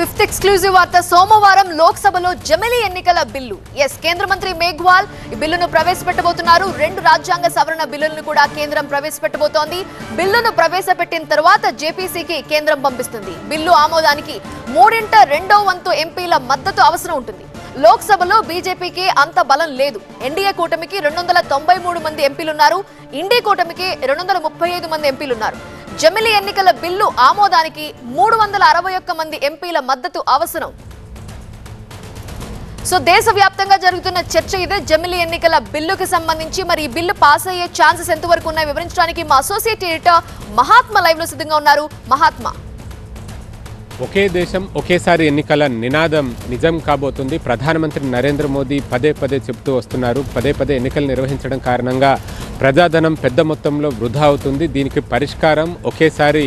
Fifth exclusive వార్త సోమవారం లోక్సభలో జమిలి ఎన్నికల బిల్లు. కేంద్ర మంత్రి మేఘ్వాల్ ఈ బిల్లును ప్రవేశపెట్టబోతున్నారు. 2 రాజ్యాంగ సవరణ బిల్లులను కూడా కేంద్రం ప్రవేశపెట్టబోతోంది. బిల్లును ప్రవేశపెట్టిన తర్వాత జేపీసీకి కేంద్రం పంపిస్తుంది. బిల్లు ఆమోదానికి 3/2 ఎంపీల మద్దతు అవసరం ఉంటుంది. లోక్సభలో బీజేపీకి అంత బలం లేదు. ఎన్డీఏ కూటమికి 293 మంది ఎంపీలున్నారు. ఇండీ కూటమికి 235 మంది ఎంపీలున్నారు. జమిలి ఎన్నికల బిల్లు ఆమోదానికి 361 మంది ఎంపీల మద్దతు అవసరం. సో దేశవ్యాప్తంగా జరుగుతున్న చర్చ ఇదే జమిలి ఎన్నికల బిల్లుకి సంబంధించి. మరి ఈ బిల్లు పాస్ అయ్యే ఛాన్సెస్ ఎంతవరకు ఉన్నాయి వివరించడానికి మా అసోసియేట్ ఎడిటర్ మహాత్మా లైవ్ లో సిద్ధంగా ఉన్నారు. మహాత్మా, ఒకే దేశం ఒకేసారి ఎన్నికల నినాదం నిజం కాబోతుంది. ప్రధానమంత్రి నరేంద్ర మోదీ పదే చెప్తూ వస్తున్నారు. పదే ఎన్నికలు నిర్వహించడం కారణంగా ప్రజాధనం పెద్ద మొత్తంలో వృధా అవుతుంది. దీనికి పరిష్కారం ఒకేసారి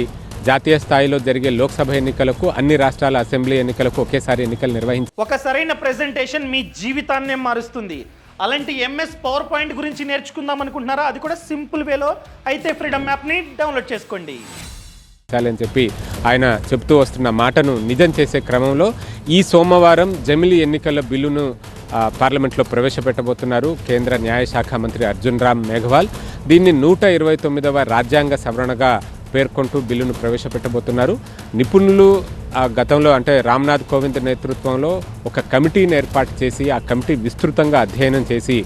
జాతీయ స్థాయిలో జరిగే లోక్సభ ఎన్నికలకు, అన్ని రాష్ట్రాల అసెంబ్లీ ఎన్నికలకు ఒకేసారి ఎన్నికలు నిర్వహించారు. ఒక సరైన ప్రెజెంటేషన్ మీ జీవితాన్నే మారుస్తుంది. అలాంటి ఎంఎస్ పవర్ పాయింట్ గురించి నేర్చుకుందాం అనుకుంటున్నారా? అది కూడా సింపుల్ వేలో. అయితే ఫ్రీడమ్ యాప్ని డౌన్లోడ్ చేసుకోండి అని చెప్పి ఆయన చెప్తూ వస్తున్న మాటను నిజం చేసే క్రమంలో ఈ సోమవారం జమిలి ఎన్నికల బిల్లును పార్లమెంట్లో ప్రవేశపెట్టబోతున్నారు కేంద్ర న్యాయశాఖ మంత్రి అర్జున్ రామ్ మేఘ్వాల్. దీన్ని 129వ రాజ్యాంగ సవరణగా పేర్కొంటూ బిల్లును ప్రవేశపెట్టబోతున్నారు. నిపుణులు గతంలో అంటే రామ్నాథ్ కోవింద్ నేతృత్వంలో ఒక కమిటీని ఏర్పాటు చేసి ఆ కమిటీ విస్తృతంగా అధ్యయనం చేసి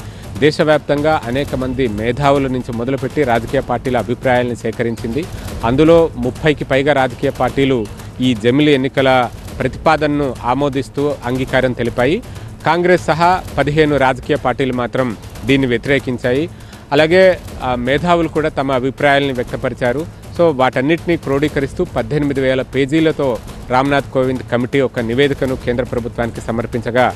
దేశవ్యాప్తంగా అనేక మంది మేధావుల నుంచి మొదలుపెట్టి రాజకీయ పార్టీల అభిప్రాయాలను సేకరించింది. అందులో 30కి పైగా రాజకీయ పార్టీలు ఈ జమిలి ఎన్నికల ప్రతిపాదనను ఆమోదిస్తూ అంగీకారం తెలిపాయి. కాంగ్రెస్ సహా 15 రాజకీయ పార్టీలు మాత్రం దీన్ని వ్యతిరేకించాయి. అలాగే మేధావులు కూడా తమ అభిప్రాయాలను వ్యక్తపరిచారు. సో వాటన్నిటినీ క్రోడీకరిస్తూ 18,000 పేజీలతో రామ్నాథ్ కోవింద్ కమిటీ ఒక నివేదికను కేంద్ర ప్రభుత్వానికి సమర్పించగా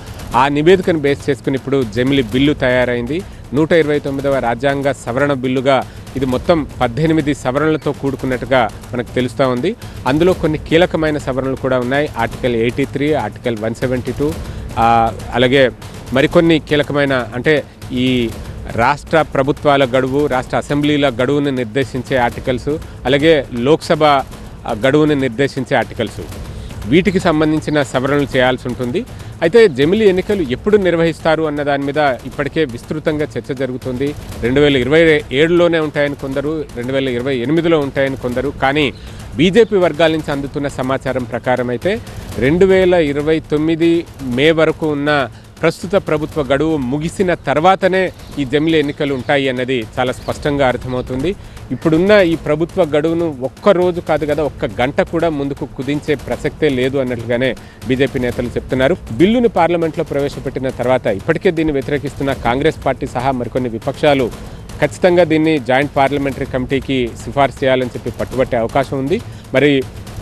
ఆ నివేదికను బేస్ చేసుకుని ఇప్పుడు జమిలి బిల్లు తయారైంది. 129వ రాజ్యాంగ సవరణ బిల్లుగా ఇది మొత్తం 18 సవరణలతో కూడుకున్నట్టుగా మనకు తెలుస్తూ ఉంది. అందులో కొన్ని కీలకమైన సవరణలు కూడా ఉన్నాయి. ఆర్టికల్ 83, ఆర్టికల్ 172, అలాగే మరికొన్ని కీలకమైన అంటే ఈ రాష్ట్ర ప్రభుత్వాల గడువు, రాష్ట్ర అసెంబ్లీల గడువును నిర్దేశించే ఆర్టికల్స్, అలాగే లోక్సభ గడువును నిర్దేశించే ఆర్టికల్స్, వీటికి సంబంధించిన సవరణలు చేయాల్సి ఉంటుంది. అయితే జమిలి ఎన్నికలు ఎప్పుడు నిర్వహిస్తారు అన్న దాని మీద ఇప్పటికే విస్తృతంగా చర్చ జరుగుతుంది. 2027లోనే ఉంటాయని కొందరు, 2028లో ఉంటాయని కొందరు. కానీ బీజేపీ వర్గాల నుంచి అందుతున్న సమాచారం ప్రకారం అయితే 2029 మే వరకు ఉన్న ప్రస్తుత ప్రభుత్వ గడువు ముగిసిన తర్వాతనే ఈ జమిలి ఎన్నికలు ఉంటాయి అన్నది చాలా స్పష్టంగా అర్థమవుతుంది. ఇప్పుడున్న ఈ ప్రభుత్వ గడువును ఒక్కరోజు కాదు కదా, ఒక్క గంట కూడా ముందుకు కుదించే ప్రసక్తే లేదు అన్నట్లుగానే బీజేపీ నేతలు చెప్తున్నారు. బిల్లును పార్లమెంట్లో ప్రవేశపెట్టిన తర్వాత ఇప్పటికే దీన్ని వ్యతిరేకిస్తున్న కాంగ్రెస్ పార్టీ సహా మరికొన్ని విపక్షాలు ఖచ్చితంగా దీన్ని జాయింట్ పార్లమెంటరీ కమిటీకి సిఫార్సు చేయాలని చెప్పి పట్టుబట్టే అవకాశం ఉంది. మరి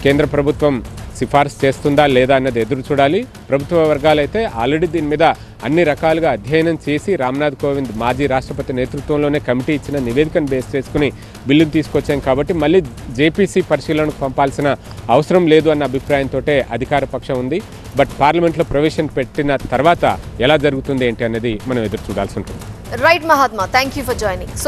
కేంద్ర ప్రభుత్వం సిఫార్సు చేస్తుందా లేదా అన్నది ఎదురు చూడాలి. ప్రభుత్వ వర్గాలైతే ఆల్రెడీ దీని మీద అన్ని రకాలుగా అధ్యయనం చేసి రామ్నాథ్ కోవింద్ మాజీ రాష్ట్రపతి నేతృత్వంలోనే కమిటీ ఇచ్చిన నివేదికను బేస్ చేసుకుని బిల్లును తీసుకొచ్చాం కాబట్టి మళ్ళీ జేపీసీ పరిశీలనకు పంపాల్సిన అవసరం లేదు అన్న అభిప్రాయంతో అధికార పక్షం ఉంది. బట్ పార్లమెంట్లో ప్రవేశపెట్టిన తర్వాత ఎలా జరుగుతుంది ఏంటి అన్నది మనం ఎదురు చూడాల్సి ఉంటుంది. Right Mahatma, thank you for joining.